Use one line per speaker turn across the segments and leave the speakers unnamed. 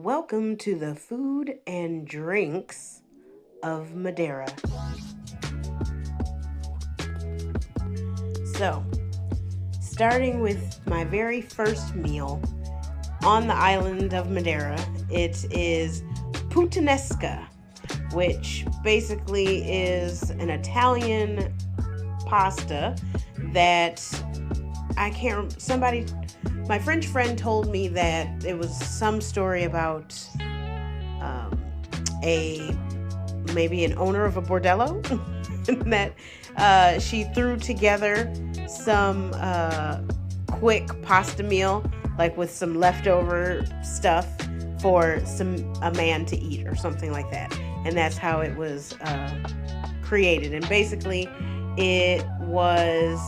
Welcome to the food and drinks of Madeira. So, starting with my very first meal on the island of Madeira, it is Putanesca, which basically is an Italian pasta that my French friend told me that it was some story about maybe an owner of a bordello that she threw together some quick pasta meal, like with some leftover stuff for a man to eat or something like that. And that's how it was created. And basically it was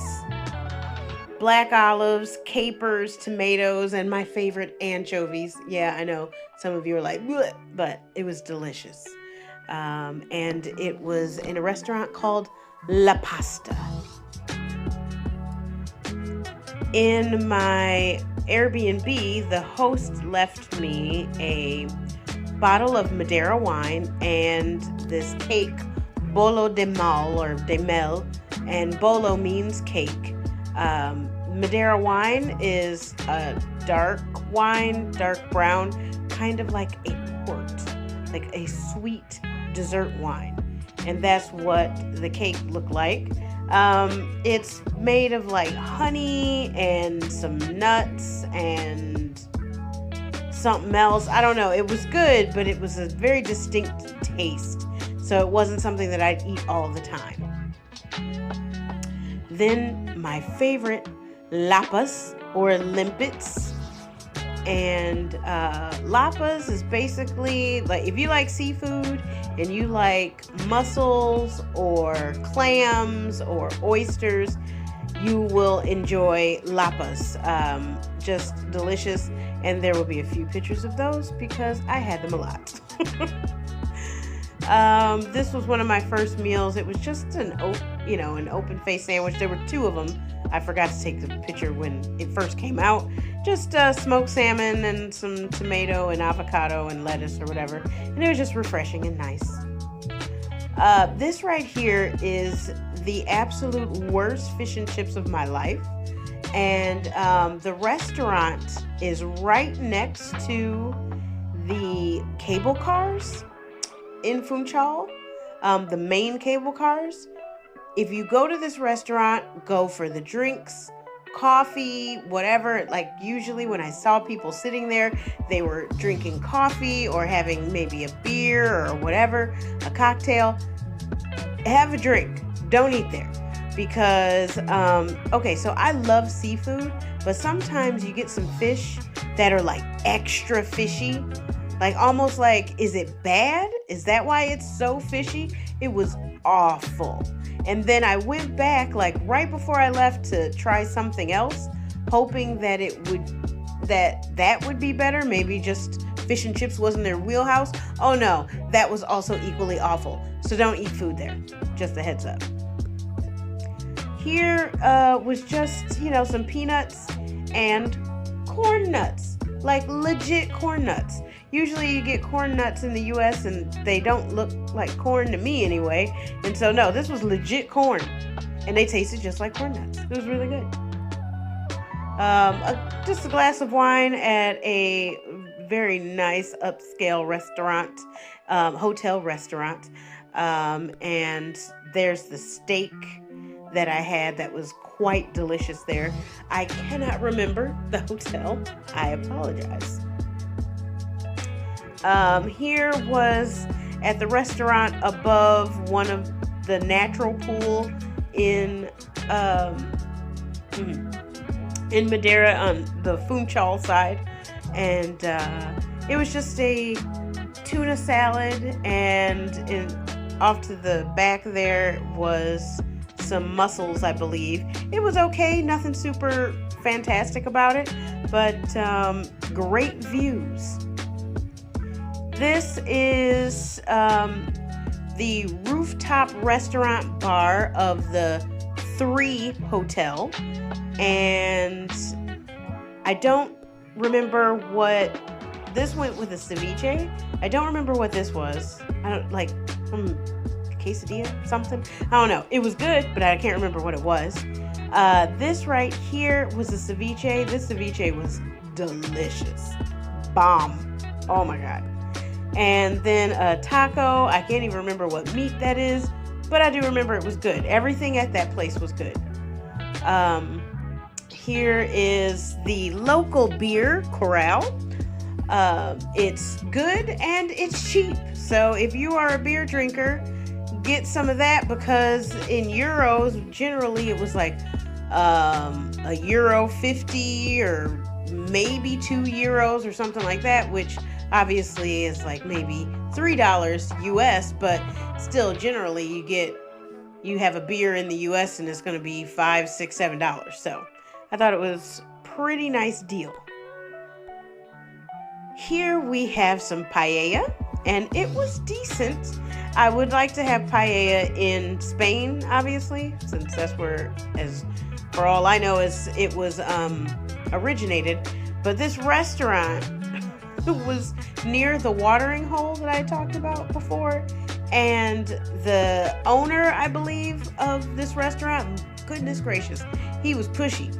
black olives, capers, tomatoes, and my favorite, anchovies. Yeah, I know some of you are like, bleh, but it was delicious. And it was in a restaurant called La Pasta. In my Airbnb, the host left me a bottle of Madeira wine and this cake, bolo de mal or de mel, and bolo means cake. Madeira wine is a dark wine, dark brown, kind of like a port, like a sweet dessert wine. And that's what the cake looked like. It's made of like honey and some nuts and something else. I don't know. It was good, but it was a very distinct taste. So it wasn't something that I'd eat all the time. Then my favorite, lapas or limpets. And lapas is basically like if you like seafood and you like mussels or clams or oysters, you will enjoy lapas. Just delicious. And there will be a few pictures of those because I had them a lot. This was one of my first meals. It was just an open face sandwich. There were two of them. I forgot to take the picture when it first came out. Just smoked salmon and some tomato and avocado and lettuce or whatever. And it was just refreshing and nice. This right here is the absolute worst fish and chips of my life. And the restaurant is right next to the cable cars in Funchal, the main cable cars. If you go to this restaurant, go for the drinks, coffee, whatever. Like usually when I saw people sitting there, they were drinking coffee or having maybe a beer or whatever, a cocktail. Have a drink. Don't eat there. Because, so I love seafood, but sometimes you get some fish that are like extra fishy. Like almost like, is it bad? Is that why it's so fishy? It was awful. And then I went back like right before I left to try something else, hoping that that would be better. Maybe just fish and chips wasn't their wheelhouse. Oh no, that was also equally awful. So don't eat food there. Just a heads up. Here was just, some peanuts and corn nuts, like legit corn nuts. Usually you get corn nuts in the U.S. and they don't look like corn to me anyway. And so, no, this was legit corn. And they tasted just like corn nuts. It was really good. Just a glass of wine at a very nice upscale restaurant, hotel restaurant. And there's the steak that I had that was quite delicious there. I cannot remember the hotel. I apologize. Here was at the restaurant above one of the natural pool in Madeira on the Funchal side. And it was just a tuna salad, and off to the back there was some mussels, I believe. It was okay, nothing super fantastic about it, but great views. This is the rooftop restaurant bar of the 3 Hotel, and I don't remember what this went with a ceviche. I don't remember what this was. I don't like quesadilla, something. I don't know. It was good, but I can't remember what it was. This right here was a ceviche. This ceviche was delicious. Bomb. Oh my God. And then a taco. I can't even remember what meat that is, but I do remember it was good. Everything at that place was good. Here is the local beer, Corral. It's good and it's cheap. So if you are a beer drinker, get some of that, because in euros, generally it was like €1.50 or maybe €2 or something like that, which obviously is like maybe $3 US, but still generally you have a beer in the US and it's going to be $5, $6, $7. So I thought it was a pretty nice deal. Here we have some paella, and it was decent. I would like to have paella in Spain, obviously, since that's where, as for all I know, it was originated. But this restaurant was near the watering hole that I talked about before, and the owner, I believe, of this restaurant, goodness gracious, he was pushy.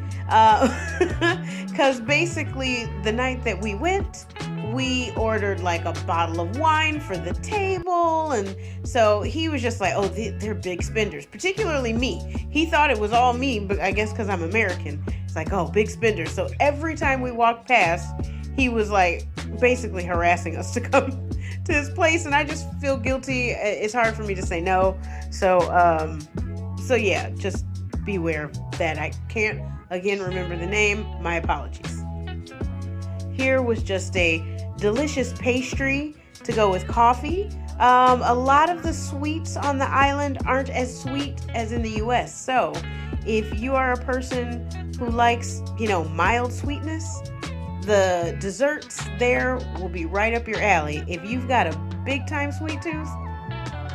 Because basically the night that we went, we ordered like a bottle of wine for the table, and so he was just like, oh, they're big spenders, particularly me. He thought it was all me, but I guess because I'm American, it's like, oh, big spenders. So every time we walked past, he was like basically harassing us to come to his place, and I just feel guilty. It's hard for me to say no. So yeah, just beware of that. I can't again remember the name. My apologies. Here was just a delicious pastry to go with coffee. A lot of the sweets on the island aren't as sweet as in the US. So if you are a person who likes, mild sweetness, the desserts there will be right up your alley. If you've got a big time sweet tooth,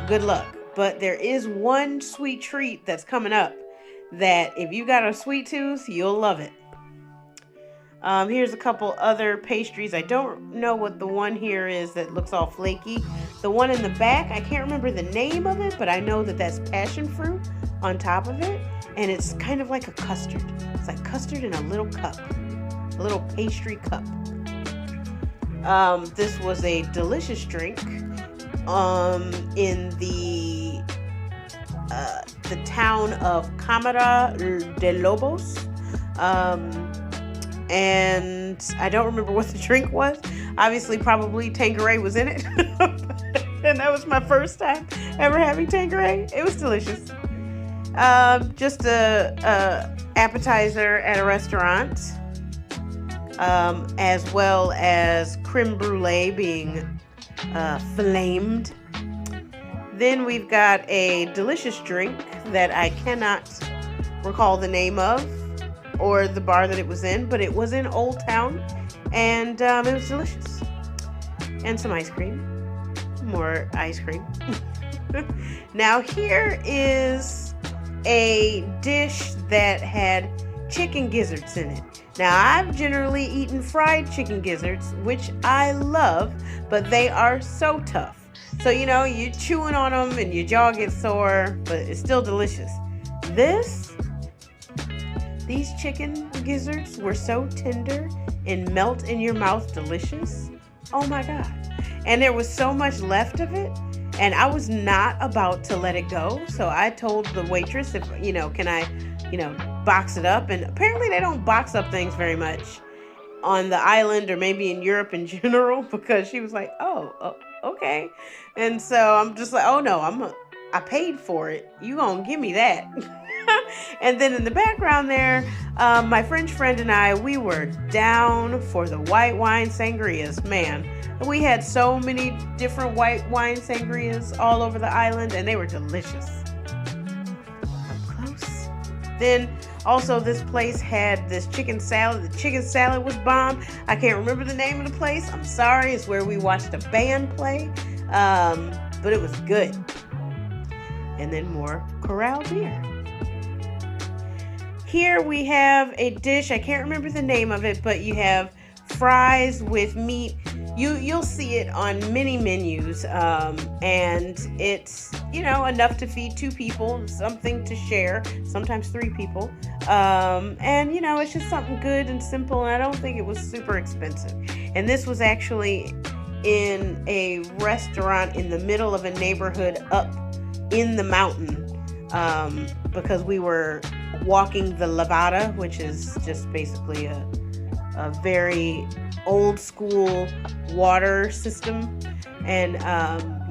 good luck. But there is one sweet treat that's coming up that if you got a sweet tooth, you'll love it. Here's a couple other pastries. I don't know what the one here is that looks all flaky. The one in the back, I can't remember the name of it, but I know that that's passion fruit on top of it. And it's kind of like a custard. It's like custard in a little cup, a little pastry cup. This was a delicious drink in the town of Camara de Lobos. And I don't remember what the drink was. Obviously, probably Tanqueray was in it. And that was my first time ever having Tanqueray. It was delicious. Just a appetizer at a restaurant, as well as creme brulee being flamed. Then we've got a delicious drink that I cannot recall the name of or the bar that it was in, but it was in Old Town, and it was delicious. And some ice cream. More ice cream. Now here is a dish that had chicken gizzards in it. Now I've generally eaten fried chicken gizzards, which I love, but they are so tough. So, you're chewing on them and your jaw gets sore, but it's still delicious. These chicken gizzards were so tender and melt in your mouth delicious. Oh my God. And there was so much left of it, and I was not about to let it go. So I told the waitress if, can I, box it up? And apparently they don't box up things very much on the island, or maybe in Europe in general, because she was like, oh, okay. And so I'm just like, oh no, I paid for it. You gonna give me that. And then in the background there, my French friend and I, we were down for the white wine sangrias. Man, we had so many different white wine sangrias all over the island, and they were delicious. Up close. Then also this place had this chicken salad. The chicken salad was bomb. I can't remember the name of the place. I'm sorry. It's where we watched a band play. But it was good. And then more Corral beer. Here we have a dish, I can't remember the name of it, but you have fries with meat. You'll see it on many menus, and it's enough to feed 2 people, something to share, sometimes 3 people, and it's just something good and simple. And I don't think it was super expensive. And this was actually in a restaurant in the middle of a neighborhood up in the mountain, because we were walking the Lavada, which is just basically a very old school water system, and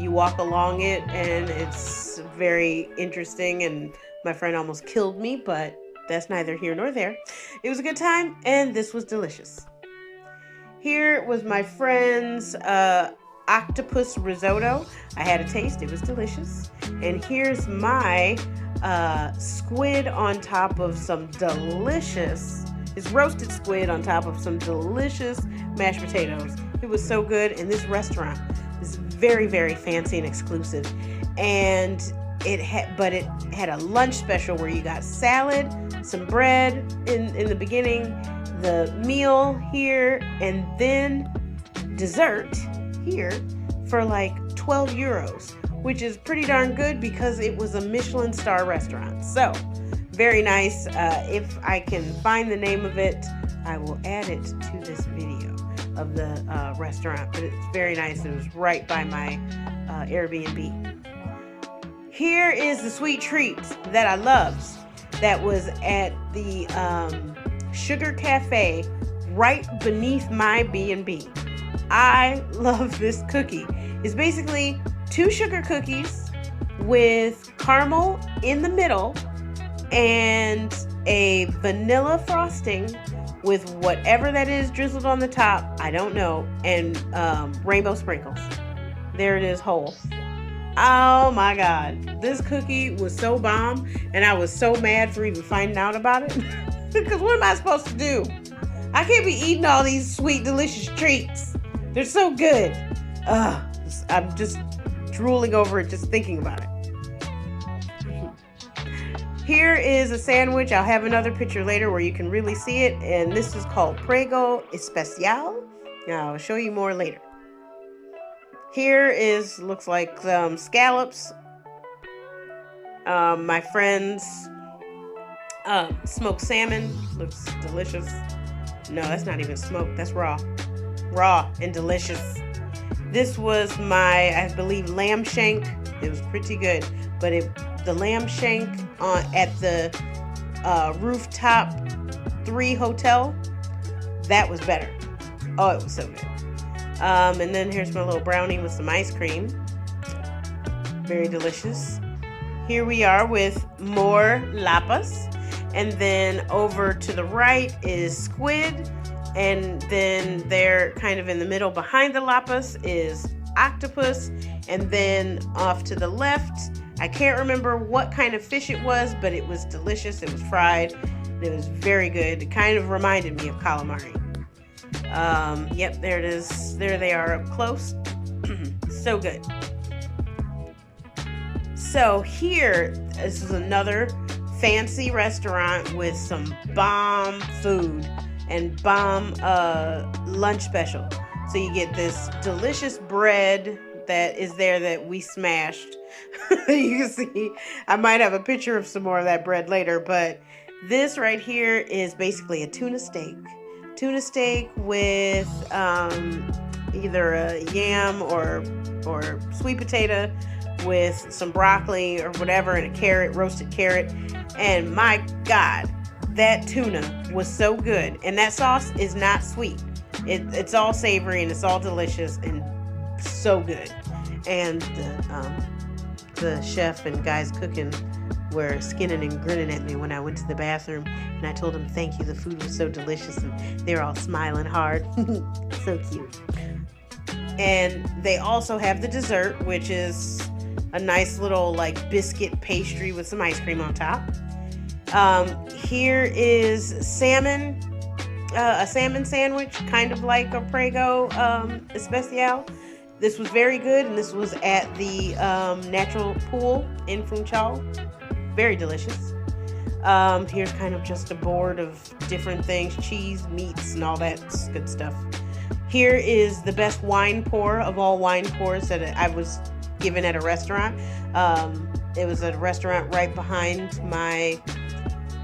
you walk along it, and it's very interesting, and my friend almost killed me, but that's neither here nor there. It was a good time, and this was delicious. Here was my friend's octopus risotto. I had a taste. It was delicious. And here's my squid on top of some delicious, it's roasted squid on top of some delicious mashed potatoes. It was so good. And this restaurant is very, very fancy and exclusive. And it had a lunch special where you got salad, some bread in the beginning, the meal here, and then dessert here for like 12 euros, which is pretty darn good because it was a Michelin star restaurant. So very nice. If I can find the name of it, I will add it to this video of the restaurant, but it's very nice. It was right by my Airbnb. Here is the sweet treat that I loved that was at the Sugar Cafe right beneath my B&B. I love this cookie. It's basically 2 sugar cookies with caramel in the middle and a vanilla frosting with whatever that is drizzled on the top, I don't know, and rainbow sprinkles. There it is, whole. Oh my God, this cookie was so bomb, and I was so mad for even finding out about it. Because what am I supposed to do? I can't be eating all these sweet, delicious treats. They're so good. I'm just drooling over it just thinking about it. Here is a sandwich. I'll have another picture later where you can really see it. And this is called Prego Especial. I'll show you more later. Here looks like scallops. My friend's smoked salmon looks delicious. No, that's not even smoked. That's raw. Raw and delicious. This was my, I believe, lamb shank. It was pretty good. But the lamb shank at the Rooftop 3 hotel, that was better. Oh, it was so good. And then here's my little brownie with some ice cream. Very delicious. Here we are with more lapas. And then over to the right is squid. And then there, kind of in the middle behind the lapas, is octopus. And then off to the left, I can't remember what kind of fish it was, but it was delicious. It was fried. It was very good. It kind of reminded me of calamari. Yep, there it is. There they are up close. So good. So here, this is another fancy restaurant with some bomb food and bomb lunch special. So you get this delicious bread that is there that we smashed. You can see, I might have a picture of some more of that bread later, but this right here is basically a tuna steak. Tuna steak with either a yam or sweet potato with some broccoli or whatever, and a carrot, roasted carrot. And my God, that tuna was so good. And that sauce is not sweet. It's all savory and it's all delicious and so good. And the chef and guys cooking were skinning and grinning at me when I went to the bathroom, and I told them thank you, the food was so delicious, and they were all smiling hard. So cute. And they also have the dessert, which is a nice little like biscuit pastry with some ice cream on top. Here is salmon, a salmon sandwich, kind of like a Prego Especial. This was very good, and this was at the natural pool in Funchal. Very delicious. Here's kind of just a board of different things, cheese, meats, and all that good stuff. Here is the best wine pour of all wine pours that I was given at a restaurant. It was a restaurant right behind my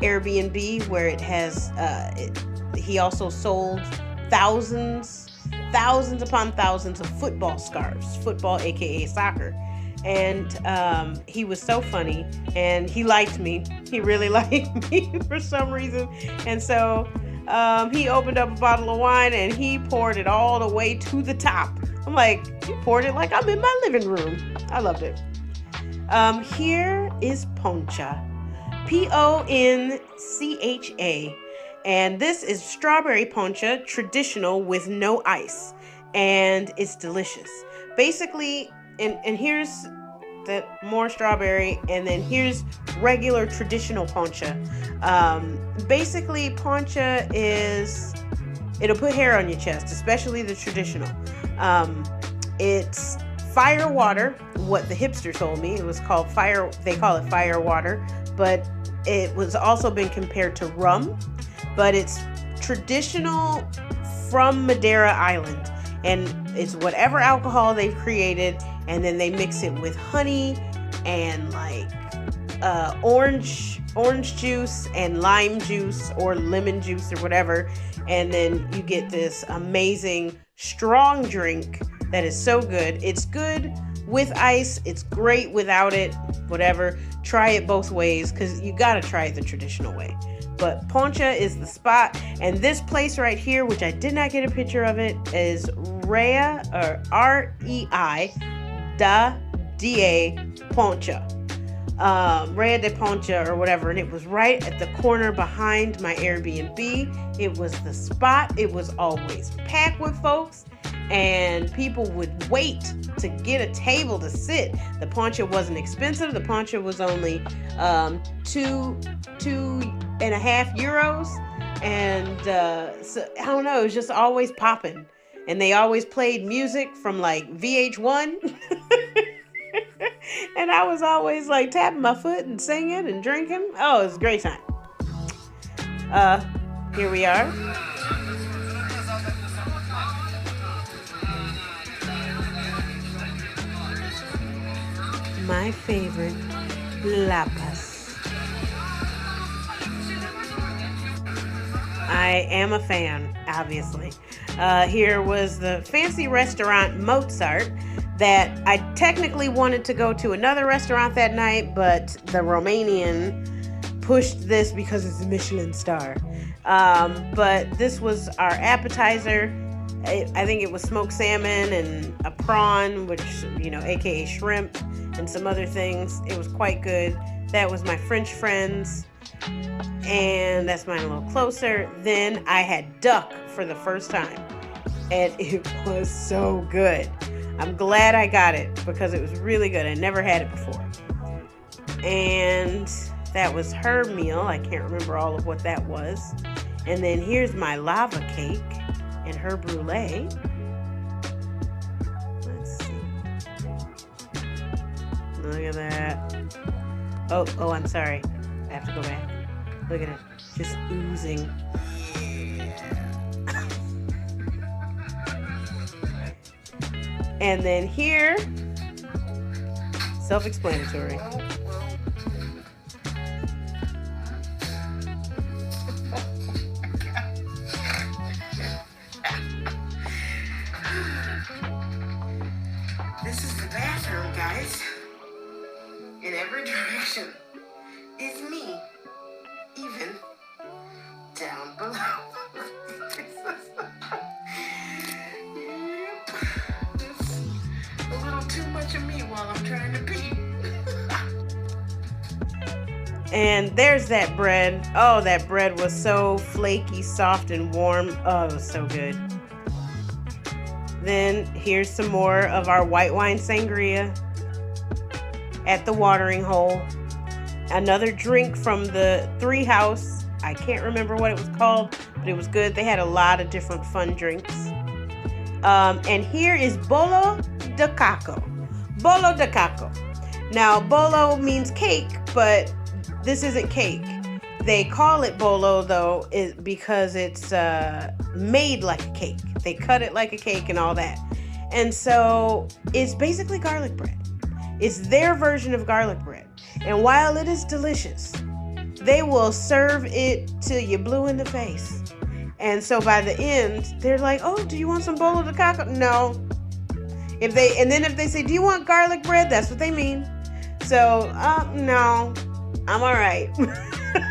Airbnb where it has, he also sold thousands upon thousands of football scarves, football aka soccer. And he was so funny, and he liked me. He really liked me for some reason. And so he opened up a bottle of wine and he poured it all the way to the top. I'm like, you poured it like I'm in my living room. I loved it. Here is poncha, Poncha. And this is strawberry poncha, traditional with no ice. And it's delicious. Basically, and here's the more strawberry, and then here's regular traditional poncha. Basically, poncha is, it'll put hair on your chest, especially the traditional. It's fire water, what the hipster told me. It was called fire, they call it fire water, but it was also been compared to rum, but it's traditional from Madeira Island. And it's whatever alcohol they've created, and then they mix it with honey and like orange juice and lime juice or lemon juice or whatever, and then you get this amazing strong drink that is so good. It's good with ice, it's great without it, whatever. Try it both ways, because you gotta try it the traditional way. But poncha is the spot. And this place right here, which I did not get a picture of it, is Rei, or R-E-I da Poncha. Rei de Poncha or whatever. And it was right at the corner behind my Airbnb. It was the spot. It was always packed with folks. And people would wait to get a table to sit. The poncha wasn't expensive. The poncha was only €2.50, and so I don't know. It was just always popping, and they always played music from like VH1, and I was always like tapping my foot and singing and drinking. Oh, it was a great time. Here we are. My favorite, lapas. I am a fan, obviously. Here was the fancy restaurant Mozart that I technically wanted to go to another restaurant that night, but the Romanian pushed this because it's a Michelin star. But this was our appetizer. I think it was smoked salmon and a prawn, which, you know, aka shrimp, and some other things. It was quite good. That was my French friends, and that's mine a little closer. Then I had duck for the first time, and it was so good. I'm glad I got it because it was really good. I never had it before. And that was her meal. I can't remember all of what that was. And then here's my lava cake and her brulee. Let's see. Look at that. Oh, I'm sorry. I have to go back. Look at it. Just oozing. And then here, self-explanatory.
This is the bathroom, guys. In every direction is me, even down below. A little too much of me while I'm trying to pee.
And there's that bread. Oh, that bread was so flaky, soft, and warm. Oh, it was so good. Then here's some more of our white wine sangria at the watering hole. Another drink from the Three House. I can't remember what it was called, but it was good. They had a lot of different fun drinks. And here is bolo de caco. Bolo de caco. Now, bolo means cake, but this isn't cake. They call it bolo though because it's made like a cake. They cut it like a cake and all that. And so it's basically garlic bread. It's their version of garlic bread. And while it is delicious, they will serve it till you're blue in the face. And so by the end, they're like, "Oh, do you want some bolo de caco?" No. If they say, "Do you want garlic bread?" That's what they mean. So, no, I'm all right.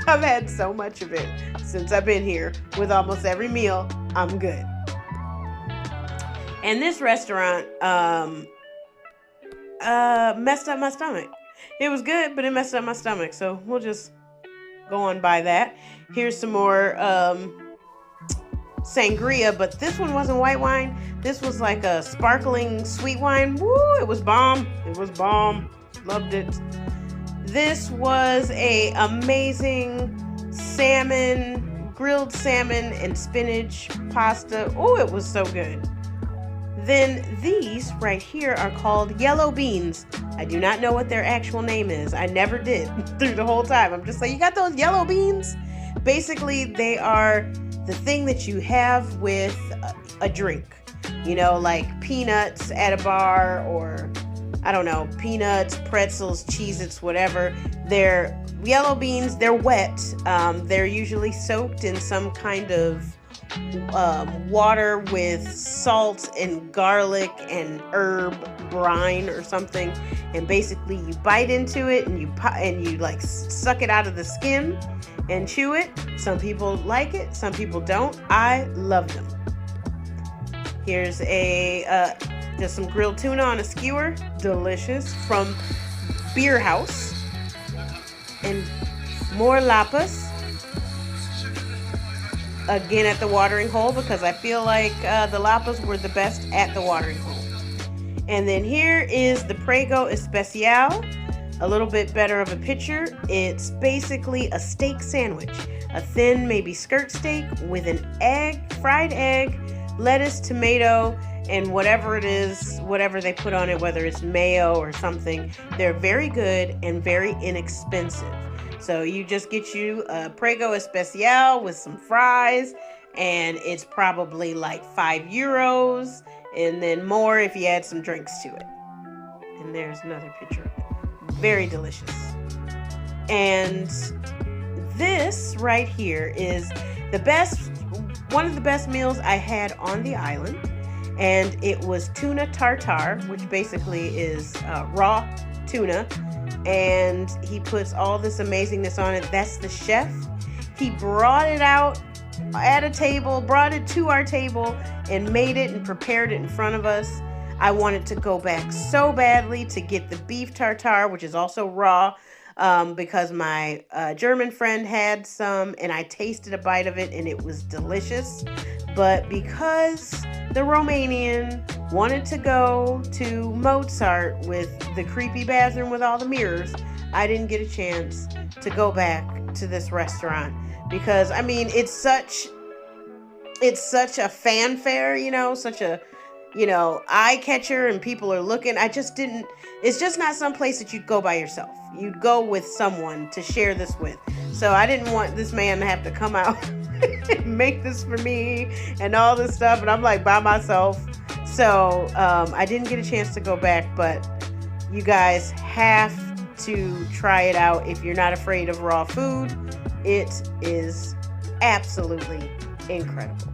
I've had so much of it since I've been here. With almost every meal, I'm good. And this restaurant messed up my stomach. It was good, but it messed up my stomach. So we'll just go on by that. Here's some more sangria, but this one wasn't white wine. This was like a sparkling sweet wine. Woo, it was bomb. It was bomb. Loved it. This was a amazing grilled salmon and spinach pasta. Oh, it was so good. Then these right here are called yellow beans. I do not know what their actual name is. I never did through the whole time. I'm just like, "You got those yellow beans?" Basically, they are the thing that you have with a drink. Like peanuts at a bar, or I don't know, peanuts, pretzels, Cheez-Its, whatever. They're yellow beans. They're wet. They're usually soaked in some kind of water with salt and garlic and herb brine or something. And basically you bite into it and you like suck it out of the skin and chew it. Some people like it, some people don't. I love them. Here's just some grilled tuna on a skewer. Delicious. From Beer House. And more lapas. Again at the watering hole, because I feel like the lapas were the best at the watering hole. And then here is the Prego Especial. A little bit better of a picture. It's basically a steak sandwich. A thin, maybe skirt steak with an egg, fried egg, lettuce, tomato, and whatever it is, whatever they put on it, whether it's mayo or something. They're very good and very inexpensive. So you just get you a Prego Especial with some fries, and it's probably like €5, and then more if you add some drinks to it. And there's another picture of it. Very delicious. And this right here is one of the best meals I had on the island. And it was tuna tartare, which basically is raw tuna. And he puts all this amazingness on it. That's the chef. He brought it out at a table, brought it to our table, and made it and prepared it in front of us. I wanted to go back so badly to get the beef tartare, which is also raw, because my German friend had some, and I tasted a bite of it, and it was delicious. But because the Romanian wanted to go to Mozart with the creepy bathroom with all the mirrors, I didn't get a chance to go back to this restaurant, because I mean, it's such a fanfare, such a eye catcher, and people are looking. It's just not some place that you'd go by yourself. You'd go with someone to share this with. So I didn't want this man to have to come out and make this for me and all this stuff. And I'm like by myself. So I didn't get a chance to go back, but you guys have to try it out if you're not afraid of raw food. It is absolutely incredible.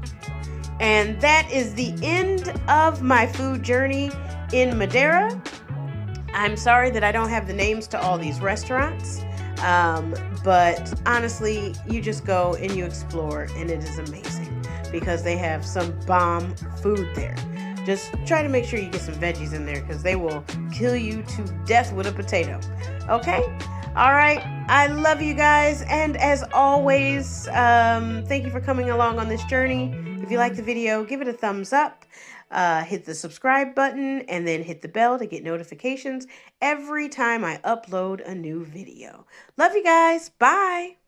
And that is the end of my food journey in Madeira. I'm sorry that I don't have the names to all these restaurants, but honestly, you just go and you explore, and it is amazing because they have some bomb food there. Just try to make sure you get some veggies in there, because they will kill you to death with a potato. Okay? All right. I love you guys. And as always, thank you for coming along on this journey. If you like the video, give it a thumbs up. Hit the subscribe button, and then hit the bell to get notifications every time I upload a new video. Love you guys. Bye.